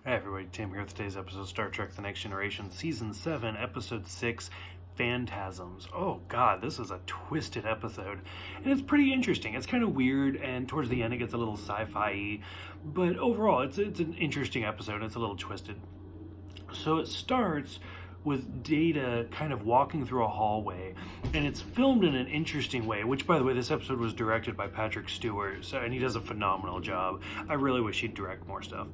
Hey everybody, Tim here with today's episode of Star Trek The Next Generation, Season 7, Episode 6, Phantasms. Oh god, this is a twisted episode. And it's pretty interesting. It's kind of weird, and towards the end it gets a little sci-fi-y. But overall, it's an interesting episode. It's a little twisted. So it starts with Data kind of walking through a hallway, and it's filmed in an interesting way, which, by the way, this episode was directed by Patrick Stewart, and he does a phenomenal job. I really wish he'd direct more stuff.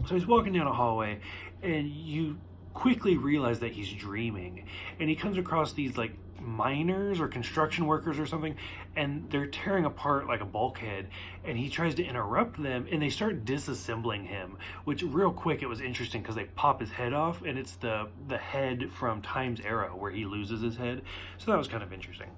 So he's walking down a hallway, and you quickly realize that he's dreaming. And he comes across these, like, miners or construction workers or something, and they're tearing apart, like, a bulkhead. And he tries to interrupt them, and they start disassembling him. Which, real quick, it was interesting, because they pop his head off, and it's the head from Time's Arrow, where he loses his head. So that was kind of interesting.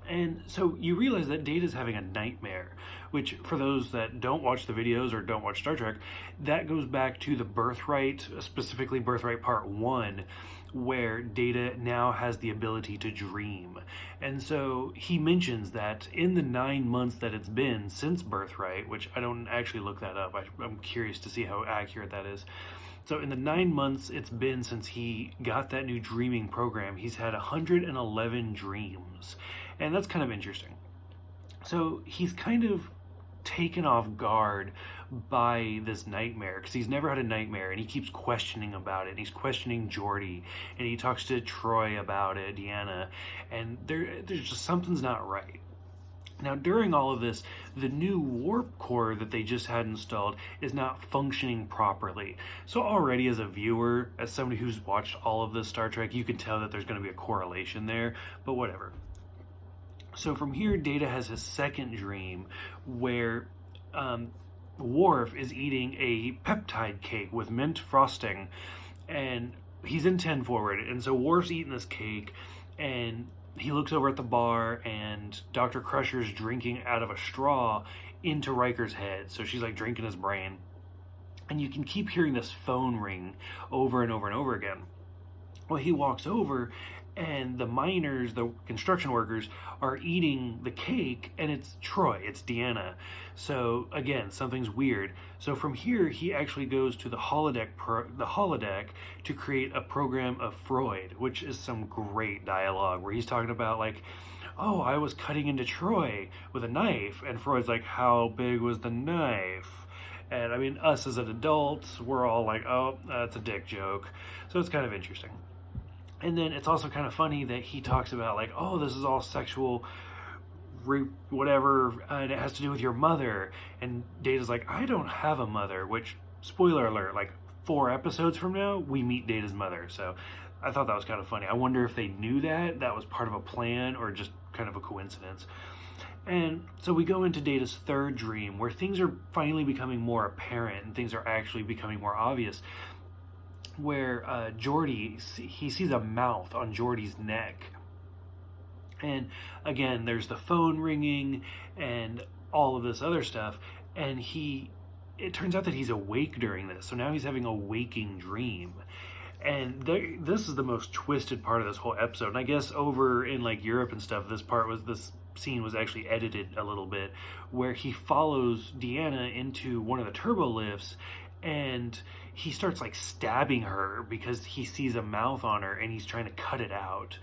And so you realize that Data's having a nightmare, which, for those that don't watch the videos or don't watch Star Trek, that goes back to the Birthright, specifically Birthright Part 1, where Data now has the ability to dream. And so he mentions that in the 9 months that it's been since Birthright, which I don't actually look that up, I'm curious to see how accurate that is. So in the 9 months it's been since he got that new dreaming program, he's had 111 dreams. And that's kind of interesting. So he's kind of taken off guard by this nightmare, because he's never had a nightmare, and he keeps questioning about it, and he's questioning Geordi, and he talks to Troy about it, Deanna, and there's just something's not right. Now, during all of this, the new warp core that they just had installed is not functioning properly. So already, as a viewer, as somebody who's watched all of this Star Trek, you can tell that there's going to be a correlation there, but whatever. So from here, Data has his second dream, where Worf is eating a peptide cake with mint frosting, and he's in 10 forward, and so Worf's eating this cake, and he looks over at the bar, and Dr. Crusher's drinking out of a straw into Riker's head, so she's like drinking his brain. And you can keep hearing this phone ring over and over and over again. Well, he walks over, and the miners, the construction workers, are eating the cake, and it's Troy, it's Deanna. So again, something's weird. So from here, he actually goes to the holodeck to create a program of Freud, which is some great dialogue where he's talking about, like, oh, I was cutting into Troy with a knife, and Freud's like, how big was the knife? And I mean, us as an adult, we're all like, oh, that's a dick joke. So it's kind of interesting. And then it's also kind of funny that he talks about, like, oh, this is all sexual, whatever, and it has to do with your mother. And Data's like, I don't have a mother, which, spoiler alert, like 4 episodes from now, we meet Data's mother. So I thought that was kind of funny. I wonder if they knew that was part of a plan or just kind of a coincidence. And so we go into Data's third dream, where things are finally becoming more apparent and things are actually becoming more obvious. Where Geordi, he sees a mouth on Geordi's neck. And again, there's the phone ringing and all of this other stuff. And it turns out that he's awake during this. So now he's having a waking dream. And this is the most twisted part of this whole episode. And I guess over in like Europe and stuff, this scene was actually edited a little bit, where he follows Deanna into one of the turbo lifts, and he starts like stabbing her because he sees a mouth on her and he's trying to cut it out.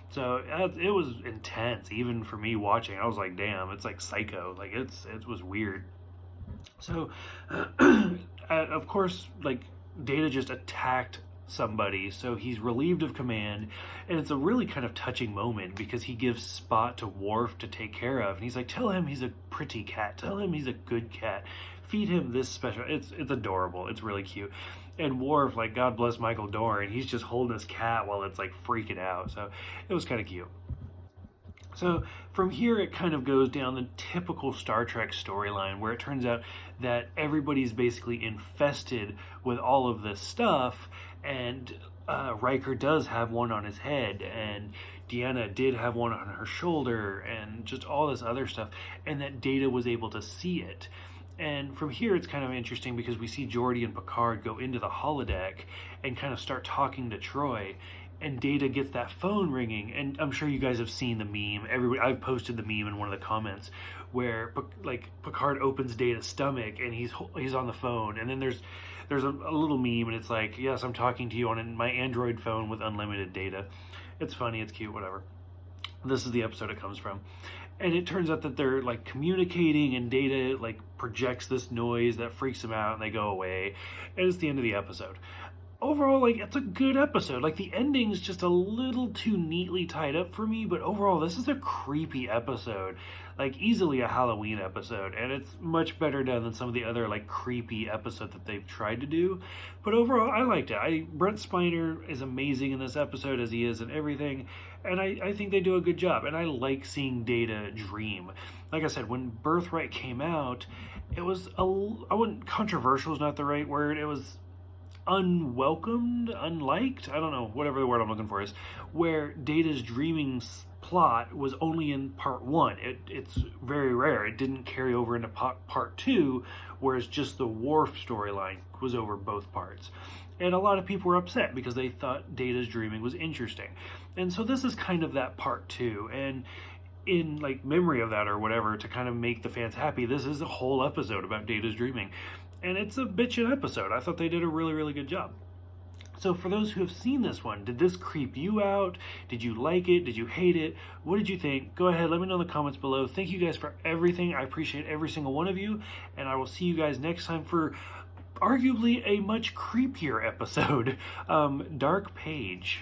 So it was intense, even for me watching. I was like, damn, it's like Psycho. Like it was weird. So of course, like, Data just attacked somebody, so he's relieved of command, and it's a really kind of touching moment because he gives Spot to Worf to take care of, and he's like, tell him he's a pretty cat, tell him he's a good cat, feed him this special. It's adorable, it's really cute. And Worf, like, God bless Michael Dorn, he's just holding his cat while it's like freaking out, so it was kind of cute. So from here, it kind of goes down the typical Star Trek storyline, where it turns out that everybody's basically infested with all of this stuff, and Riker does have one on his head, and Deanna did have one on her shoulder, and just all this other stuff, and that Data was able to see it. And from here, it's kind of interesting because we see Geordi and Picard go into the holodeck and kind of start talking to Troy, and Data gets that phone ringing, and I'm sure you guys have seen the meme. I've posted the meme in one of the comments where like Picard opens Data's stomach and he's on the phone, and then there's a little meme, and it's like, yes, I'm talking to you on my Android phone with unlimited data. It's funny, it's cute, whatever. This is the episode it comes from. And it turns out that they're like communicating, and Data like projects this noise that freaks them out, and they go away. And it's the end of the episode. Overall, like, it's a good episode. Like, the ending's just a little too neatly tied up for me, but overall, this is a creepy episode. Like, easily a Halloween episode, and it's much better done than some of the other, like, creepy episodes that they've tried to do. But overall, I liked it. Brent Spiner is amazing in this episode, as he is in everything, and I think they do a good job, and I like seeing Data dream. Like I said, when Birthright came out, it was, controversial is not the right word, it was unwelcomed, unliked, I don't know, whatever the word I'm looking for is, where Data's dreaming plot was only in part 1. It's very rare. It didn't carry over into part 2, whereas just the Worf storyline was over both parts. And a lot of people were upset because they thought Data's dreaming was interesting. And so this is kind of that part 2. And in like memory of that or whatever, to kind of make the fans happy, this is a whole episode about Data's dreaming. And it's a bitchin' episode. I thought they did a really, really good job. So for those who have seen this one, did this creep you out? Did you like it? Did you hate it? What did you think? Go ahead, let me know in the comments below. Thank you guys for everything. I appreciate every single one of you. And I will see you guys next time for arguably a much creepier episode, Dark Page.